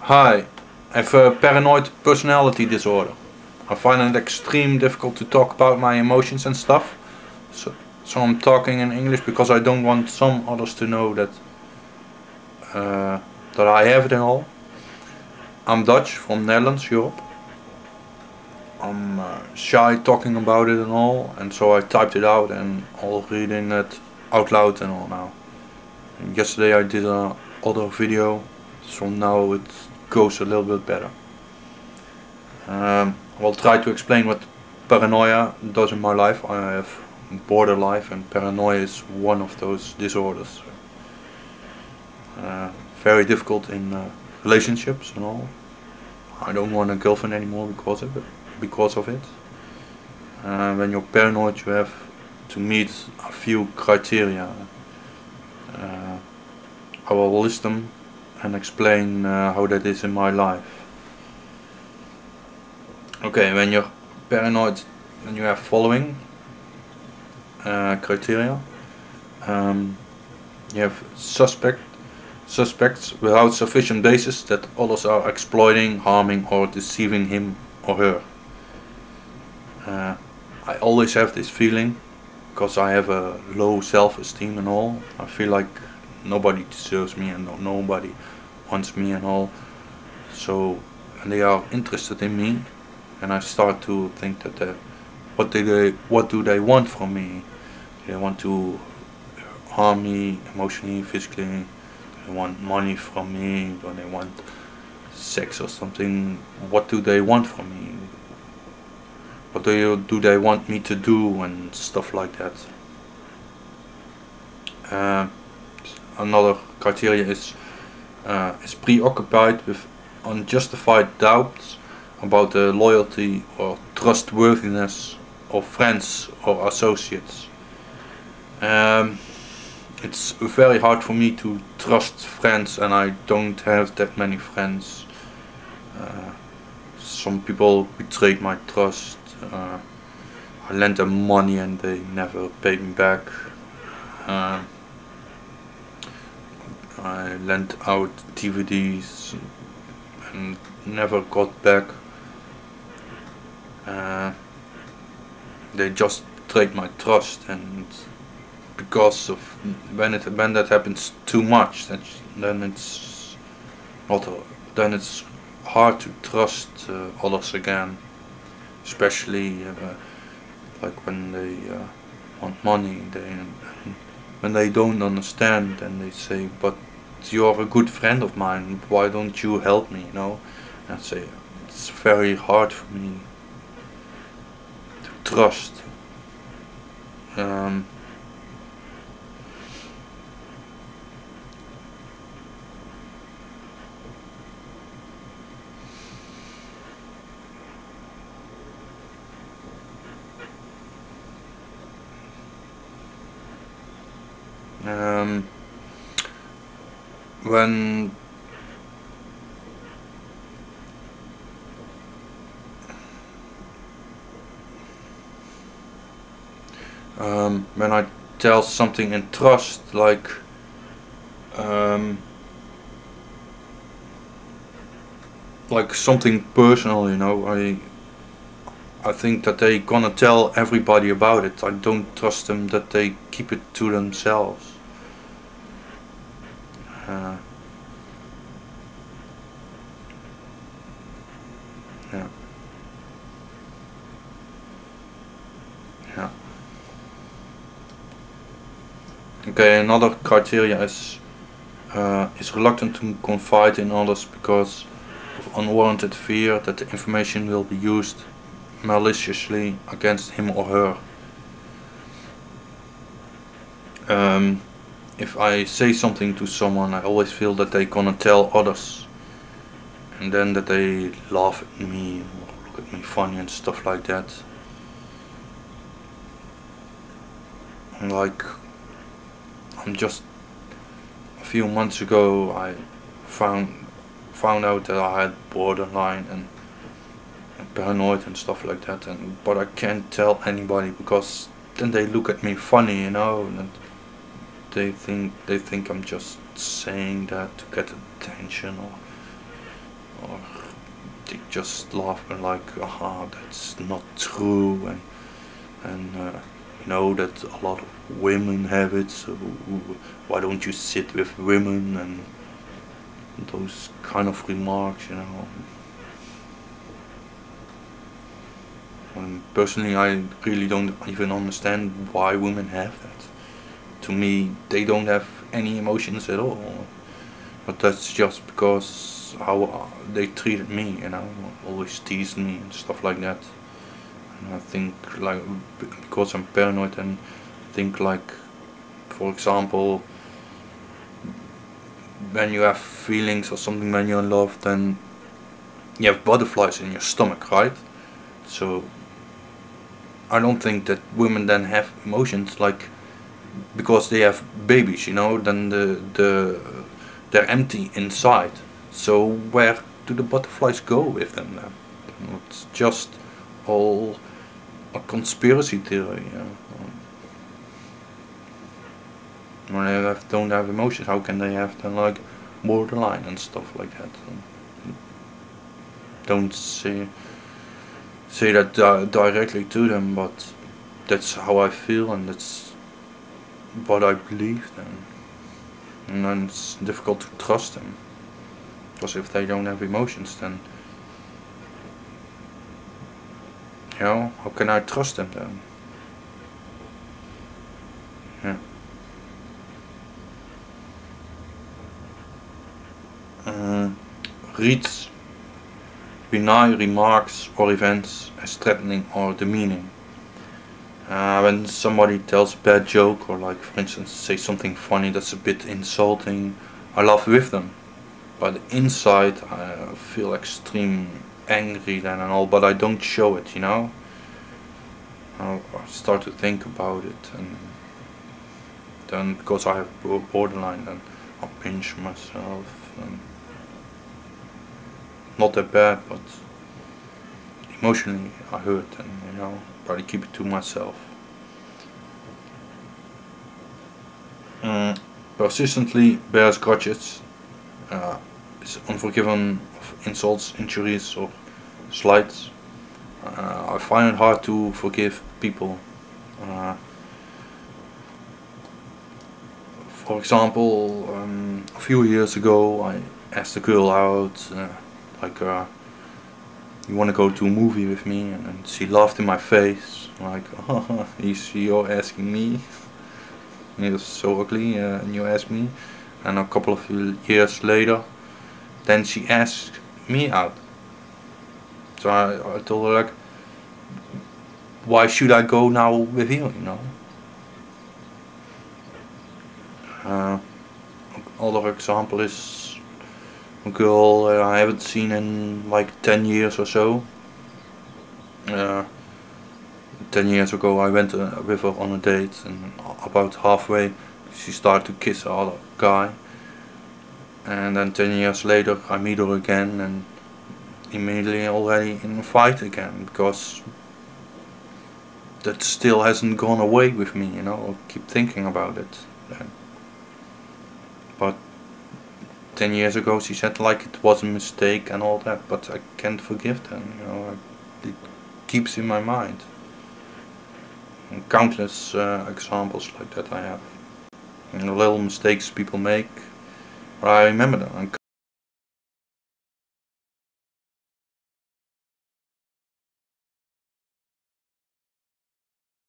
Hi, I have a paranoid personality disorder. I find it extremely difficult to talk about my emotions and stuff. So I'm talking in English because I don't want some others to know uh, that I have it and all. I'm Dutch from Netherlands, Europe. I'm shy talking about it and all, and so I typed it out and all reading it out loud and all now. And yesterday I did a other video, so now it goes a little bit better. I'll try to explain what paranoia does in my life. I have border life, and paranoia is one of those disorders. Very difficult in relationships and all. I don't want a girlfriend anymore because of it. When you're paranoid, you have to meet a few criteria. I will list them and explain how that is in my life. Okay, when you're paranoid, then you have following criteria. You have suspects without sufficient basis that others are exploiting, harming or deceiving him or her. I always have this feeling because I have a low self-esteem and all. I feel like nobody deserves me and nobody wants me and all. So when they are interested in me, and I start to think that what do they want from me? Do they want to harm me emotionally, physically? Do they want money from me? Do they want sex or something? What do they want from me? What do they want me to do and stuff like that? Another criteria is preoccupied with unjustified doubts about the loyalty or trustworthiness of friends or associates. It's very hard for me to trust friends, and I don't have that many friends. Some people betrayed my trust. I lent them money and they never paid me back. I lent out DVDs and never got back. They just betrayed my trust, and because of when that happens too much, then it's hard to trust others again, especially like when they want money. When they don't understand, and they say, "But you're a good friend of mine. Why don't you help me?" You know, and I say it's very hard for me to trust. When I tell something in trust, like something personal, you know, I think that they gonna tell everybody about it. I don't trust them that they keep it to themselves. Yeah. Yeah. Okay, another criteria is reluctant to confide in others because of unwarranted fear that the information will be used maliciously against him or her. If I say something to someone, I always feel that they're gonna tell others, and then that they laugh at me or look at me funny and stuff like that. And like, just a few months ago I found out that I had borderline and paranoid and stuff like that, but I can't tell anybody because then they look at me funny, you know, and they think I'm just saying that to get attention, or or they just laugh and like, aha, that's not true, and you know that a lot of women have it, so why don't you sit with women, and those kind of remarks, you know. And personally, I really don't even understand why women have that. To me, they don't have any emotions at all. But that's just because how they treated me, you know, always teased me and stuff like that. And I think like because I'm paranoid and think like, for example, when you have feelings or something when you're in love, then you have butterflies in your stomach, right? So I don't think that women then have emotions like because they have babies, you know, then they're empty inside. So where do the butterflies go with them then? It's just all a conspiracy theory. You know? When they don't have emotions, how can they have then like borderline and stuff like that? Don't say that directly to them, but that's how I feel and that's what I believe then. And then it's difficult to trust them, because if they don't have emotions, then you know, how can I trust them then? Yeah. Reads benign remarks or events as threatening or demeaning. When somebody tells a bad joke, or like for instance say something funny that's a bit insulting, I laugh with them, but inside I feel extreme angry then and all, but I don't show it, you know. I start to think about it, and then because I have borderline, then I'll pinch myself. And not that bad, but emotionally I hurt, and you know, probably keep it to myself. Persistently bears grudges, is unforgiven of insults, injuries or slights. I find it hard to forgive people. For example, a few years ago I asked a girl out, like you want to go to a movie with me, and she laughed in my face like, oh, you're asking me. It was so ugly, and you asked me. And a couple of years later, then she asked me out. So I told her like, why should I go now with you, you know? Other example is a girl I haven't seen in like 10 years or so. 10 years ago I went with her on a date, and about halfway she started to kiss another guy, and then 10 years later I meet her again, and immediately already in a fight again, because that still hasn't gone away with me, you know. I keep thinking about it. But 10 years ago she said like it was a mistake and all that, but I can't forgive them, you know. It keeps in my mind. And countless examples like that I have. And the little mistakes people make, but I remember them, and